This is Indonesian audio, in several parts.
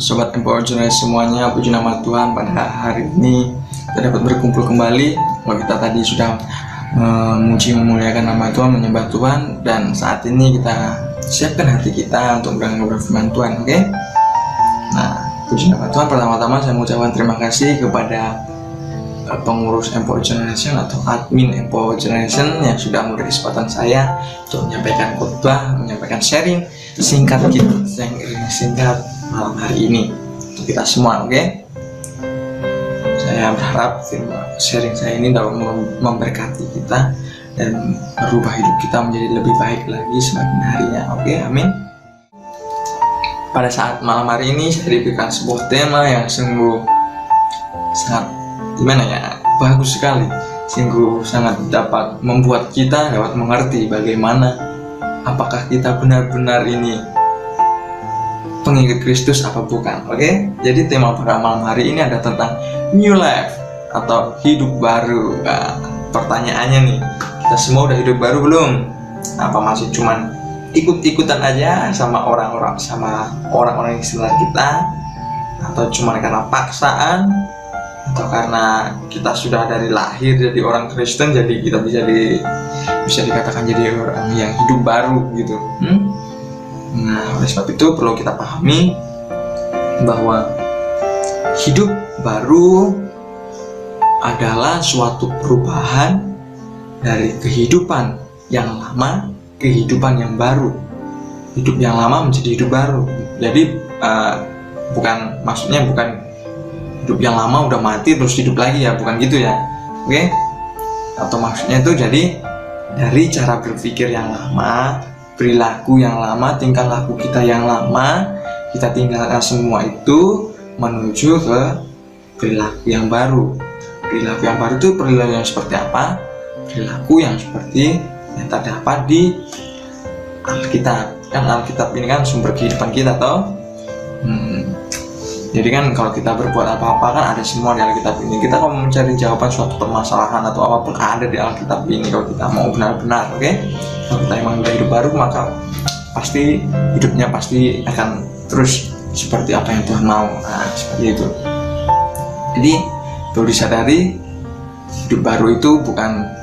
Sobat Empower Generation semuanya, puji nama Tuhan pada hari ini kita dapat berkumpul kembali. Kalau kita tadi sudah memuji memuliakan nama Tuhan, menyembah Tuhan, dan saat ini kita siapkan hati kita untuk mendengar firman Tuhan, oke? Nah, puji nama Tuhan. Pertama-tama saya mengucapkan terima kasih kepada pengurus Empower Generation atau admin Empower Generation yang sudah memberi kesempatan saya untuk menyampaikan khotbah, menyampaikan sharing singkat malam hari ini untuk kita semua, oke? Saya berharap sharing saya ini dapat memberkati kita dan merubah hidup kita menjadi lebih baik lagi semakin harinya, oke? Amin. Pada saat malam hari ini saya diberikan sebuah tema yang sungguh sangat bagus sekali, sungguh sangat dapat membuat kita dapat mengerti bagaimana apakah kita benar-benar ini pengikut Kristus apa bukan, oke? Jadi tema pada malam hari ini ada tentang new life atau hidup baru. Nah, pertanyaannya nih, kita semua udah hidup baru belum? Apa masih cuman ikut-ikutan aja sama orang-orang di sekitar kita, atau cuman karena paksaan, atau karena kita sudah dari lahir jadi orang Kristen jadi kita bisa dikatakan jadi orang yang hidup baru gitu. Nah, oleh sebab itu perlu kita pahami bahwa hidup baru adalah suatu perubahan dari kehidupan yang lama ke kehidupan yang baru. Hidup yang lama menjadi hidup baru. Jadi maksudnya bukan hidup yang lama udah mati terus hidup lagi ya, bukan gitu ya, oke? Atau maksudnya itu jadi dari cara berpikir yang lama, perilaku yang lama, tingkah laku kita yang lama, kita tinggalkan semua itu menuju ke perilaku yang baru. Perilaku yang baru itu perilaku yang seperti apa? Perilaku yang seperti yang terdapat di Alkitab. Kan Alkitab ini kan sumber kehidupan kita toh. Jadi kan kalau kita berbuat apa-apa kan ada semua di Alkitab ini. Kita kalau mencari jawaban suatu permasalahan atau apapun ada di Alkitab ini kalau kita mau benar-benar, oke? Kalau kita emang udah hidup baru maka pasti hidupnya pasti akan terus seperti apa yang Tuhan mau. Nah, seperti itu. Jadi perlu disadari hidup baru itu bukan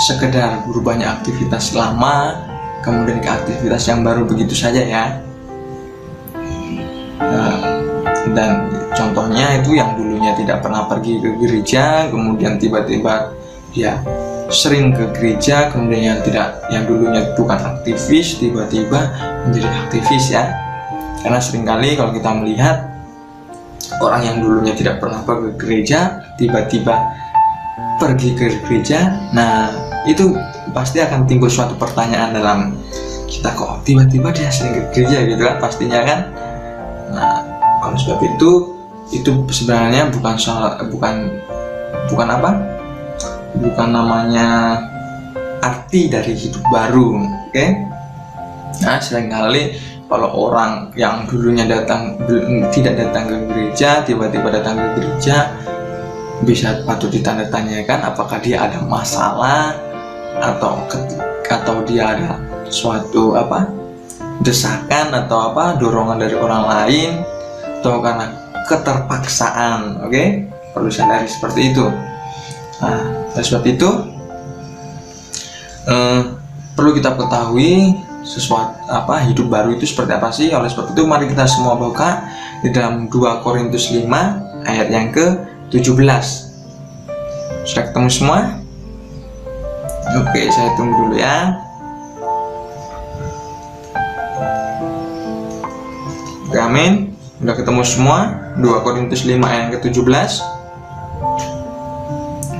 sekedar berubahnya aktivitas lama kemudian ke aktivitas yang baru begitu saja ya. Dan contohnya itu yang dulunya tidak pernah pergi ke gereja, kemudian tiba-tiba dia sering ke gereja, kemudian yang dulunya bukan aktivis tiba-tiba menjadi aktivis ya. Karena seringkali kalau kita melihat orang yang dulunya tidak pernah pergi ke gereja tiba-tiba pergi ke gereja, nah itu pasti akan timbul suatu pertanyaan dalam kita, kok tiba-tiba dia sering ke gereja gitu kan, pastinya kan. Nah, oleh sebab itu sebenarnya bukan namanya arti dari hidup baru, oke? Nah, seringkali kalau orang yang dulunya tidak datang ke gereja tiba-tiba datang ke gereja, bisa patut ditanda-tanyakan apakah dia ada masalah atau dia ada suatu desakan atau dorongan dari orang lain, atau karena keterpaksaan, oke? Perlu sadari seperti itu. Nah, oleh sebab itu perlu kita ketahui hidup baru itu seperti apa sih. Oleh sebab itu mari kita semua buka di dalam 2 Korintus 5 ayat yang ke-17. Sudah ketemu semua? Oke, saya tunggu dulu ya. Oke, amin. Udah ketemu semua? 2 Korintus 5 ayat ke-17.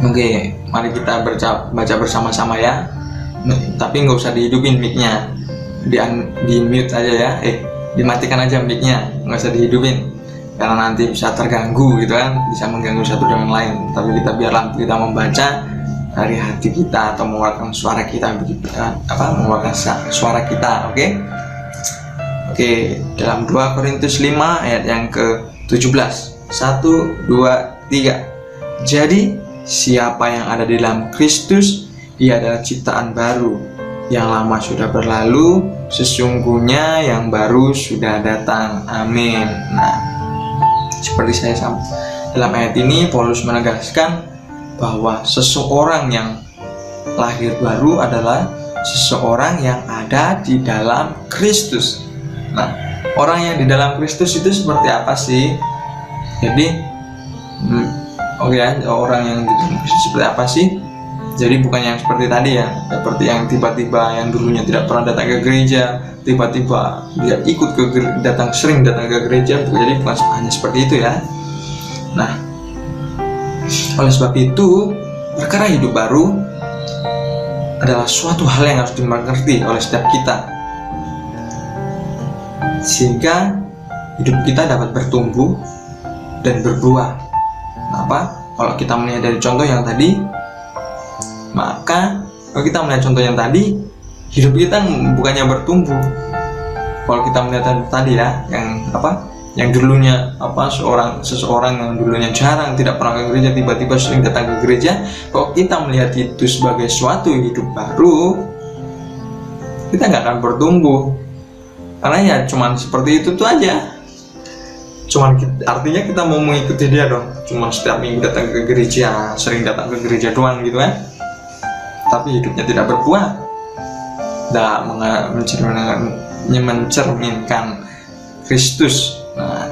Oke, mari kita baca bersama-sama ya. Tapi nggak usah dihidupin mic-nya, di mute aja ya. Dimatikan aja mic-nya, nggak usah dihidupin karena nanti bisa terganggu gitu kan, bisa mengganggu satu dengan lain. Tapi biarlah kita membaca dari hati kita atau mengeluarkan suara kita mengeluarkan suara kita, oke? Oke, dalam 2 Korintus 5 ayat yang ke-17. 1, 2, 3. Jadi, siapa yang ada di dalam Kristus, ia adalah ciptaan baru. Yang lama sudah berlalu, sesungguhnya yang baru sudah datang. Amin. Nah, Seperti saya sampaikan dalam ayat ini, Paulus menegaskan bahwa seseorang yang lahir baru adalah seseorang yang ada di dalam Kristus. Nah, orang yang di dalam Kristus itu seperti apa sih? Jadi, orang yang di dalam Kristus seperti apa sih? Jadi bukan yang seperti tadi ya, seperti yang tiba-tiba yang dulunya tidak pernah datang ke gereja, tiba-tiba dia ikut sering datang ke gereja. Jadi bukan hanya seperti itu ya. Nah, oleh sebab itu, perkara hidup baru adalah suatu hal yang harus dimengerti oleh setiap kita, sehingga hidup kita dapat bertumbuh dan berbuah. Kenapa? Kalau kita melihat dari contoh yang tadi, maka kalau kita melihat contoh yang tadi, hidup kita bukannya bertumbuh. Kalau kita melihat tadi ya, yang dulunya seseorang yang dulunya jarang, tidak pernah ke gereja, tiba-tiba sering datang ke gereja. Kalau kita melihat itu sebagai suatu hidup baru, kita nggak akan bertumbuh, karena ya cuman seperti itu tuh aja. Artinya kita mau mengikuti dia dong, cuman setiap minggu datang ke gereja, sering datang ke gereja doang gitu kan, tapi hidupnya tidak berbuah, tidak mencerminkan Kristus. Nah,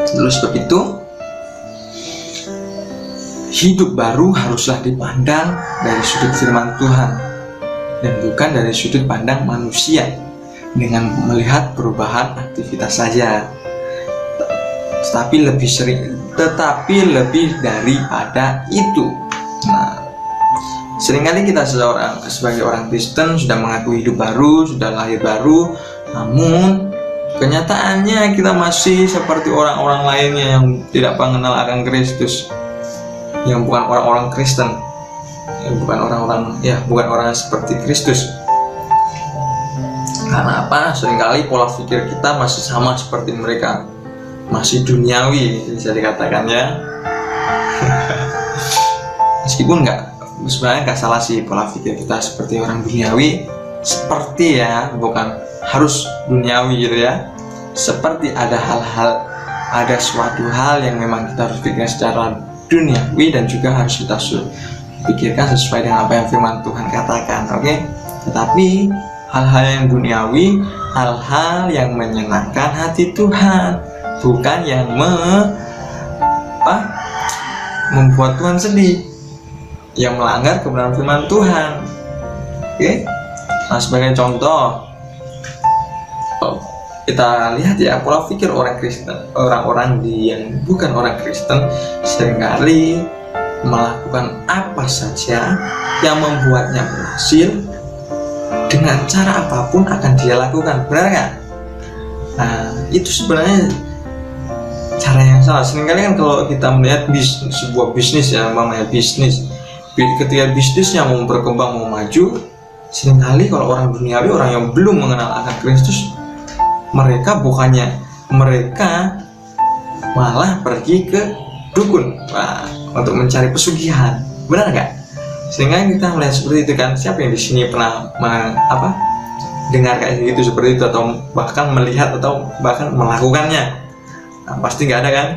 terus sebab itu hidup baru haruslah dipandang dari sudut firman Tuhan dan bukan dari sudut pandang manusia dengan melihat perubahan aktivitas saja, tetapi lebih daripada itu. Nah, seringkali kita sebagai orang Kristen sudah mengaku hidup baru, sudah lahir baru, namun kenyataannya kita masih seperti orang-orang lainnya yang tidak mengenal akan Kristus, yang bukan orang-orang Kristen, yang bukan orang seperti Kristus. Karena apa? Seringkali pola pikir kita masih sama seperti mereka, masih duniawi bisa dikatakan ya. Meskipun sebenarnya nggak salah sih pola pikir kita seperti orang duniawi, seperti ya, bukan harus duniawi gitu ya. Seperti ada suatu hal yang memang kita harus pikirkan secara duniawi dan juga harus kita pikirkan sesuai dengan apa yang firman Tuhan katakan, oke? Tetapi hal-hal yang duniawi, hal-hal yang menyenangkan hati Tuhan, bukan yang membuat Tuhan sedih, yang melanggar kebenaran firman Tuhan. Oke? Nah, sebagai contoh, kita lihat ya pola pikir orang Kristen, orang-orang yang bukan orang Kristen seringkali melakukan apa saja yang membuatnya berhasil dengan cara apapun akan dia lakukan, benar nggak? Nah, itu sebenarnya cara yang salah. Seringkali kan kalau kita melihat sebuah bisnis ya, namanya bisnis, ketika bisnisnya mau berkembang, mau maju, seringkali kalau orang duniawi, orang yang belum mengenal akan Kristus, mereka malah pergi ke dukun untuk mencari pesugihan, benar nggak? Sehingga kita melihat seperti itu kan. Siapa yang di sini pernah dengar kayak gitu seperti itu, atau bahkan melihat atau bahkan melakukannya? Nah, pasti nggak ada kan?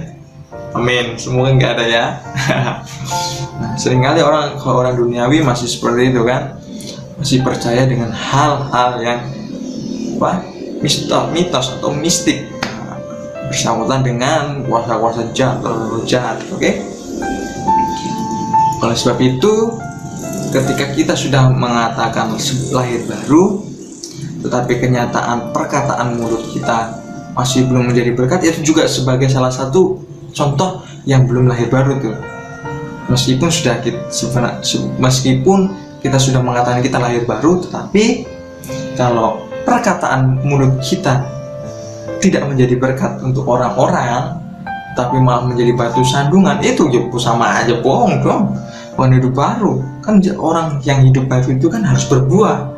Amin, semoga nggak ada ya. Nah, seringkali kalau orang duniawi masih seperti itu kan, masih percaya dengan hal-hal yang mitos atau mistik, bersangkutan dengan kuasa-kuasa jahat, oke? Oleh sebab itu, ketika kita sudah mengatakan lahir baru, tetapi kenyataan perkataan mulut kita masih belum menjadi berkat, itu juga sebagai salah satu contoh yang belum lahir baru tuh. Meskipun kita sudah mengatakan kita lahir baru, tetapi kalau perkataan mulut kita tidak menjadi berkat untuk orang-orang, tapi malah menjadi batu sandungan, itu sama aja bohong dong, bukan hidup baru. Kan orang yang hidup baru itu kan harus berbuah,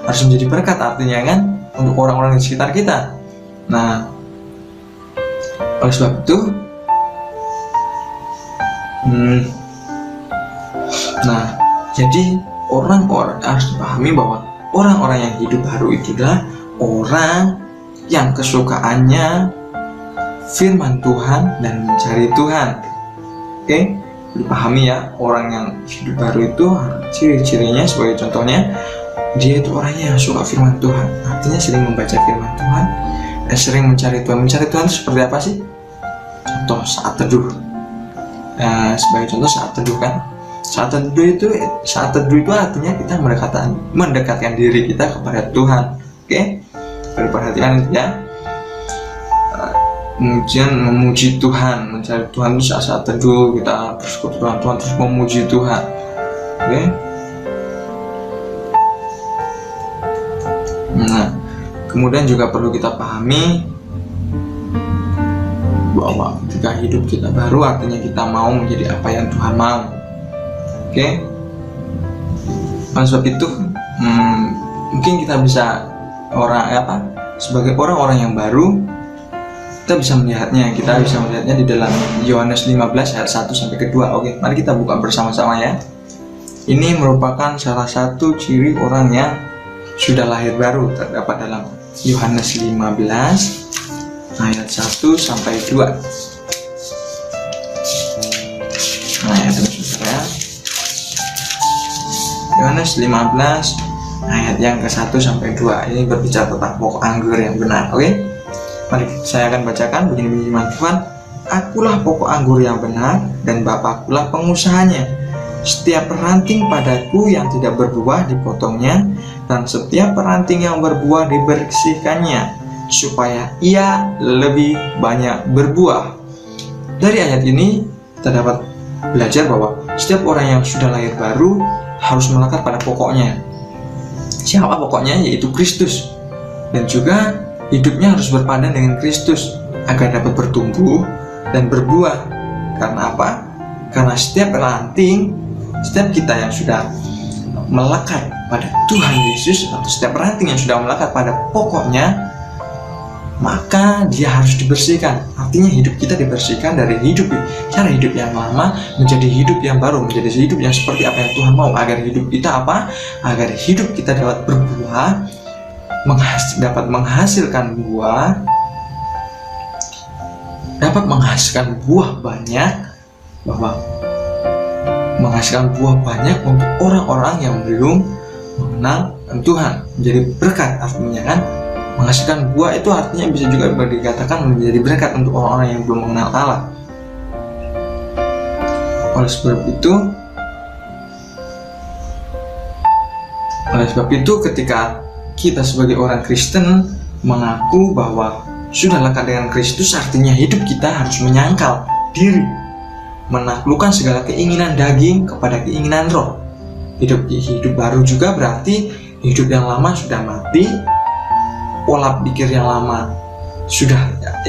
harus menjadi berkat, artinya kan untuk orang-orang di sekitar kita. Nah, oleh sebab itu, jadi orang-orang harus dipahami bahwa orang-orang yang hidup baru itu adalah orang yang kesukaannya firman Tuhan dan mencari Tuhan. Oke, dipahami ya, orang yang hidup baru itu ciri-cirinya sebagai contohnya, dia itu orangnya yang suka firman Tuhan, artinya sering membaca firman Tuhan dan sering mencari Tuhan. Mencari Tuhan itu seperti apa sih? Contoh saat teduh. Sebagai contoh saat teduh kan, saat teduh itu artinya kita mendekatkan diri kita kepada Tuhan. Oke, perhatikan itu ya. Kemudian memuji Tuhan, mencari Tuhan itu saat teduh, kita bersekutu dengan Tuhan terus memuji Tuhan. Oke. Nah, kemudian juga perlu kita pahami bahwa ketika hidup kita baru artinya kita mau menjadi apa yang Tuhan mau. Oke. Oleh sebab itu mungkin kita bisa sebagai orang-orang yang baru, kita bisa melihatnya di dalam Yohanes 15 ayat 1 sampai ke 2. Oke, mari kita buka bersama-sama ya. Ini merupakan salah satu ciri orang yang sudah lahir baru, terdapat dalam Yohanes 15 ayat 1 sampai 2. Nah, ya saudara. Yohanes 15 ayat yang ke-1 sampai 2. Ini berbicara tentang pokok anggur yang benar. Oke? Mari saya akan bacakan begini firman Tuhan. Akulah pokok anggur yang benar dan Bapakkulah pengusahanya. Setiap ranting padaku yang tidak berbuah dipotongnya, dan setiap ranting yang berbuah dibersihkannya, supaya ia lebih banyak berbuah. Dari ayat ini kita dapat belajar bahwa setiap orang yang sudah lahir baru harus melekat pada pokoknya. Siapa pokoknya? Yaitu Kristus. Dan juga hidupnya harus berpadan dengan Kristus agar dapat bertumbuh dan berbuah. Karena apa? Karena setiap kita yang sudah melekat pada Tuhan Yesus, atau setiap ranting yang sudah melekat pada pokoknya, maka dia harus dibersihkan. Artinya hidup kita dibersihkan dari cara hidup yang lama menjadi hidup yang baru, menjadi hidup yang seperti apa yang Tuhan mau. Agar hidup kita agar hidup kita dapat berbuah, dapat menghasilkan buah banyak, menghasilkan buah banyak untuk orang-orang yang belum mengenal Tuhan, menjadi berkat. Artinya kan, menghasilkan buah itu artinya bisa juga dikatakan menjadi berkat untuk orang-orang yang belum mengenal Allah. Oleh sebab itu ketika kita sebagai orang Kristen mengaku bahwa sudah lekat dengan Kristus, artinya hidup kita harus menyangkal diri, menaklukkan segala keinginan daging kepada keinginan roh. Hidup baru juga berarti hidup yang lama sudah mati, pola pikir yang lama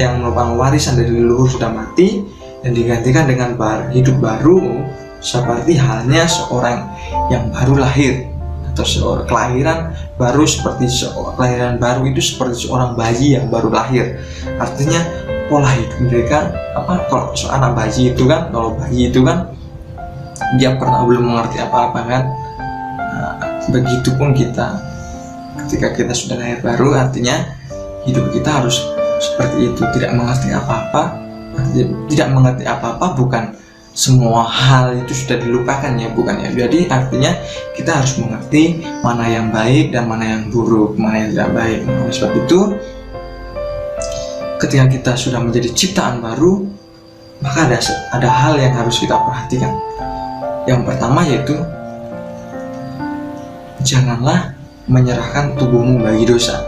yang merupakan warisan dari leluhur sudah mati, dan digantikan dengan hidup baru seperti halnya seorang yang baru lahir, atau seorang kelahiran baru itu seperti seorang bayi yang baru lahir. Artinya pola hidup mereka kalau anak bayi itu kan, dia belum mengerti apa-apa kan. Begitupun kita, ketika kita sudah lahir baru, artinya hidup kita harus seperti itu, tidak mengerti apa-apa. Bukan semua hal itu sudah dilupakan ya, bukan ya. Jadi artinya kita harus mengerti mana yang baik dan mana yang buruk, mana yang tidak baik. Oleh sebab itu, ketika kita sudah menjadi ciptaan baru, maka ada hal yang harus kita perhatikan. Yang pertama yaitu, janganlah menyerahkan tubuhmu bagi dosa.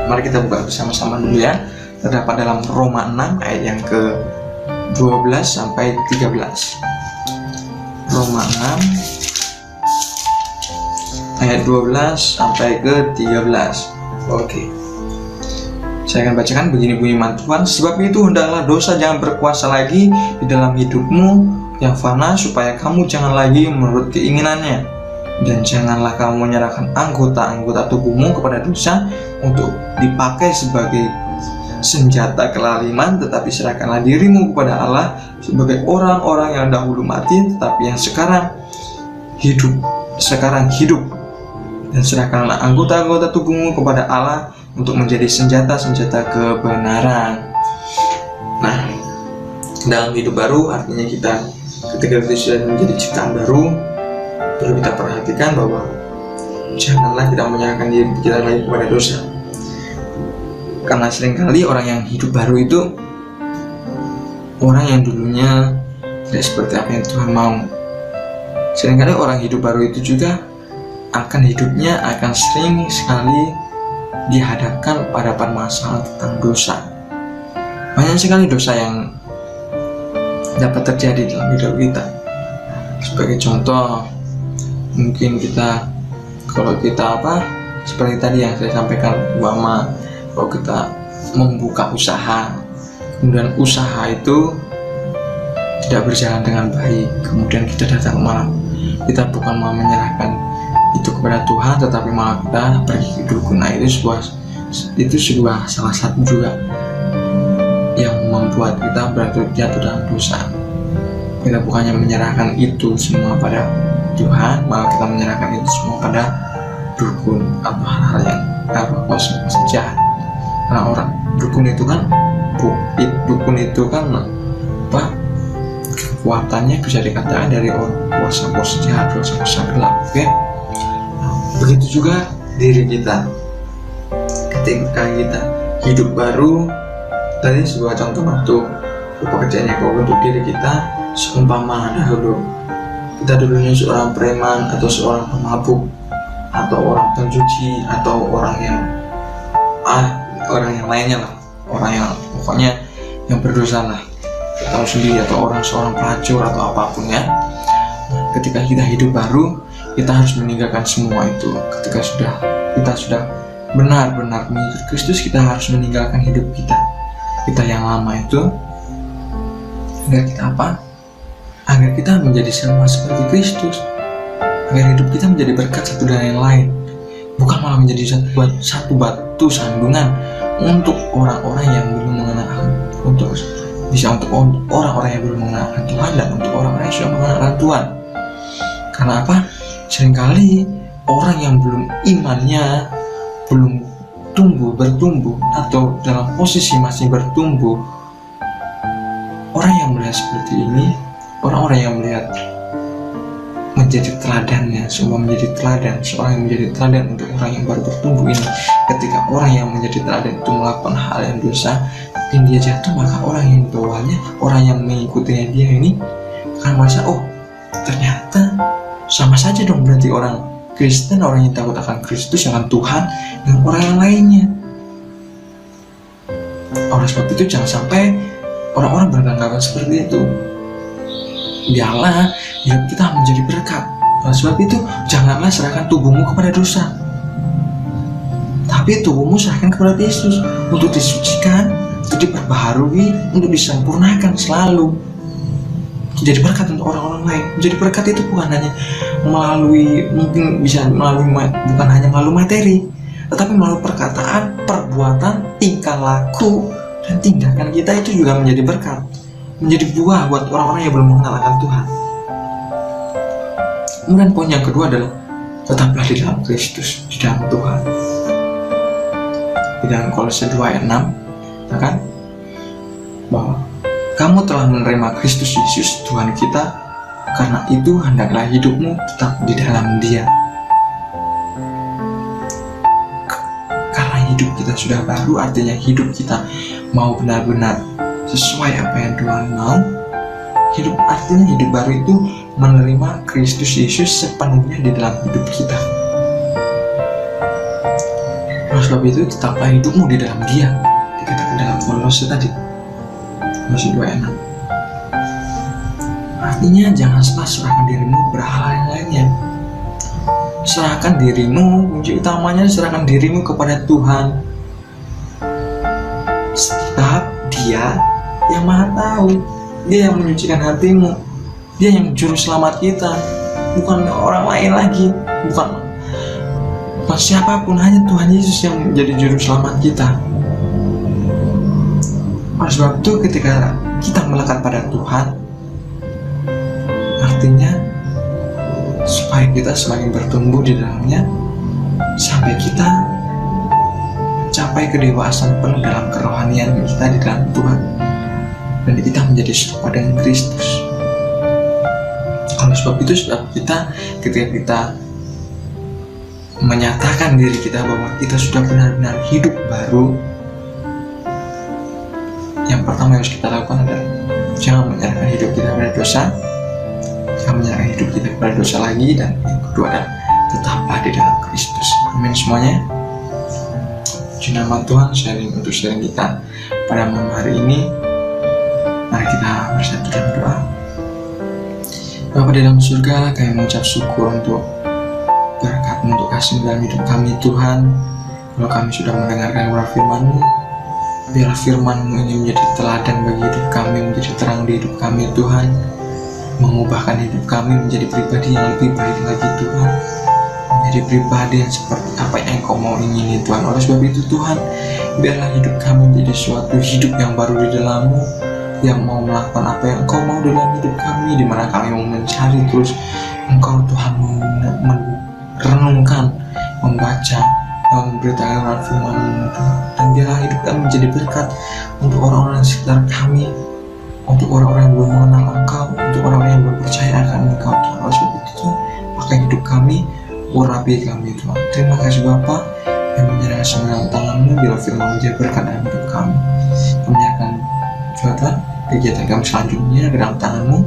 Mari kita buka bersama-sama dulu ya. Terdapat dalam Roma 6 ayat yang ke-12 sampai 13. Roma 6 ayat 12 sampai ke-13. Oke. Saya akan bacakan begini bunyi firman Tuhan. Sebab itu hendaklah dosa jangan berkuasa lagi di dalam hidupmu yang fana, supaya kamu jangan lagi menurut keinginannya. Dan janganlah kamu menyerahkan anggota-anggota tubuhmu kepada dosa untuk dipakai sebagai senjata kelaliman, tetapi serahkanlah dirimu kepada Allah sebagai orang-orang yang dahulu mati, tetapi yang sekarang hidup. Dan serahkanlah anggota-anggota tubuhmu kepada Allah untuk menjadi senjata-senjata kebenaran. dalam hidup baru artinya kita ketika kita sudah menjadi ciptaan baru, perlu kita perhatikan bahwa janganlah kita menyerahkan diri kita lagi kepada dosa. Karena seringkali orang yang hidup baru itu orang yang dulunya tidak seperti apa yang Tuhan mau. Seringkali orang hidup baru itu juga hidupnya akan sering sekali dihadapkan pada permasalahan tentang dosa. Banyak sekali dosa yang dapat terjadi dalam hidup kita. Sebagai contoh, mungkin kalau kita seperti tadi yang saya sampaikan, kalau kita membuka usaha, kemudian usaha itu tidak berjalan dengan baik, kemudian kita datang malam, kita bukan mau menyerahkan itu kepada Tuhan, tetapi malah kita pergi ke dukun. Nah, itu sebuah salah satu juga yang membuat kita jatuh dalam dosa. Kita bukannya menyerahkan itu semua pada Tuhan, malah kita menyerahkan itu semua pada dukun atau hal-hal yang kosong jahat. Karena orang dukun itu kan kekuatannya bisa dikatakan dari orang kuasa jahat, kuasa gelap. Oke? Begitu juga diri kita. Ketika kita hidup baru, tadi sebuah contoh waktu pekerjaan yang untuk diri kita, seumpama dahulu kita dulunya seorang preman atau seorang pemabuk atau orang pencuci atau orang yang lainnya lah, orang yang pokoknya yang berdosa lah, kita tahu sendiri, atau seorang pelacur atau apapun ya. Ketika kita hidup baru, kita harus meninggalkan semua itu. Ketika kita sudah benar-benar mengikut Kristus, kita harus meninggalkan hidup kita yang lama itu, agar kita menjadi sama seperti Kristus, agar hidup kita menjadi berkat satu dan yang lain, bukan malah menjadi satu batu sandungan untuk orang-orang yang belum mengenal, untuk orang-orang yang belum mengenal Tuhan dan untuk orang-orang yang sudah mengenal Tuhan. Karena seringkali orang yang imannya belum bertumbuh atau dalam posisi masih bertumbuh, orang yang melihat seperti ini, orang-orang yang melihat menjadi teladannya, semua menjadi teladan, seorang yang menjadi teladan untuk orang yang baru bertumbuh ini. Ketika orang yang menjadi teladan itu melakukan hal yang dosa dan dia jatuh, maka orang yang bawahnya, orang yang mengikutinya dia ini akan merasa, ternyata sama saja dong, berarti orang Kristen, orang yang takut akan Kristus, akan Tuhan, dengan orang yang lainnya. Oleh sebab itu jangan sampai orang-orang beranggapan seperti itu. Biarlah hidup kita menjadi berkat. Oleh sebab itu janganlah serahkan tubuhmu kepada dosa, tapi tubuhmu serahkan kepada Yesus untuk disucikan, untuk diperbaharui, untuk disempurnakan selalu. Jadi berkat untuk orang-orang lain. Menjadi berkat itu bukan hanya bukan hanya melalui materi, tetapi melalui perkataan, perbuatan, tingkah laku, dan tindakan kita itu juga menjadi berkat, menjadi buah buat orang-orang yang belum mengenal akan Tuhan. Kemudian poin yang kedua adalah tetaplah di dalam Kristus, di dalam Tuhan. Di dalam Kolose 2 ayat 6 katakan bahwa kamu telah menerima Kristus Yesus Tuhan kita, karena itu hendaklah hidupmu tetap di dalam Dia. Karena hidup kita sudah baru, artinya hidup kita mau benar-benar sesuai apa yang Tuhan mau. Artinya hidup baru itu menerima Kristus Yesus sepenuhnya di dalam hidup kita. Oleh sebab itu tetaplah hidupmu di dalam Dia, dikatakan dalam Kolose tadi, Kolose 2 ayat 6. Artinya jangan serahkan dirimu kepada hal yang lainnya. Serahkan dirimu, kunci utamanya serahkan dirimu kepada Tuhan. Sebab Dia yang Maha Tahu, Dia yang menyucikan hatimu, Dia yang juru selamat kita, bukan orang lain lagi, bukan siapapun, hanya Tuhan Yesus yang menjadi juru selamat kita. Oleh sebab itu ketika kita melekat pada Tuhan, artinya supaya kita semakin bertumbuh di dalamnya sampai kita mencapai kedewasaan penuh dalam kerohanian kita di dalam Tuhan. dan kita menjadi serupa dengan Kristus. Oleh sebab itu, ketika kita menyatakan diri kita bahwa kita sudah benar-benar hidup baru, yang pertama yang harus kita lakukan adalah jangan menyerahkan hidup kita pada dosa, jangan menyerahkan hidup kita pada dosa lagi, dan yang kedua adalah tetaplah di dalam Kristus. Amin semuanya. Puji nama Tuhan. Untuk sharing kita pada malam hari ini, mari kita bersatu dalam doa. Bapa di dalam surga, kami mengucap syukur untuk berkat-Mu, untuk kasih dalam hidup kami Tuhan. Kalau kami sudah mendengarkan firman-Mu, biarlah firman-Mu ini menjadi teladan bagi hidup kami, menjadi terang di hidup kami Tuhan, mengubahkan hidup kami menjadi pribadi yang lebih baik lagi Tuhan, menjadi pribadi yang seperti apa yang Engkau mau ingini Tuhan. Oleh sebab itu Tuhan, biarlah hidup kami menjadi suatu hidup yang baru di dalam-Mu, yang mau melakukan apa yang Engkau mau dalam hidup kami, di mana kami mau mencari terus Engkau Tuhan, merenungkan, membaca, memberitakan firman-Mu Tuhan. Dan biarlah hidup kami menjadi berkat untuk orang-orang di sekitar kami, untuk orang-orang yang belum mengenal Engkau, untuk orang-orang yang belum percaya akan Engkau Tuhan. Oleh sebab itu Tuhan, pakai hidup kami, urapi kami Tuhan. Terima kasih Bapa, yang menyerahkan semua tangan-Mu, biarlah firman menjadi berkat dalam hidup kami. Kami akan Tuhan, kegiatan kami selanjutnya ke dalam tangan-Mu.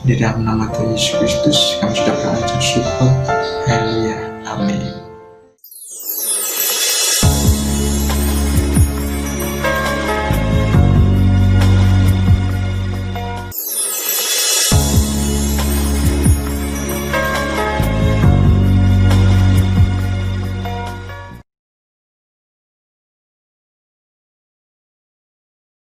Di dalam nama Tuhan Yesus Kristus kami sudah beranjak syukur.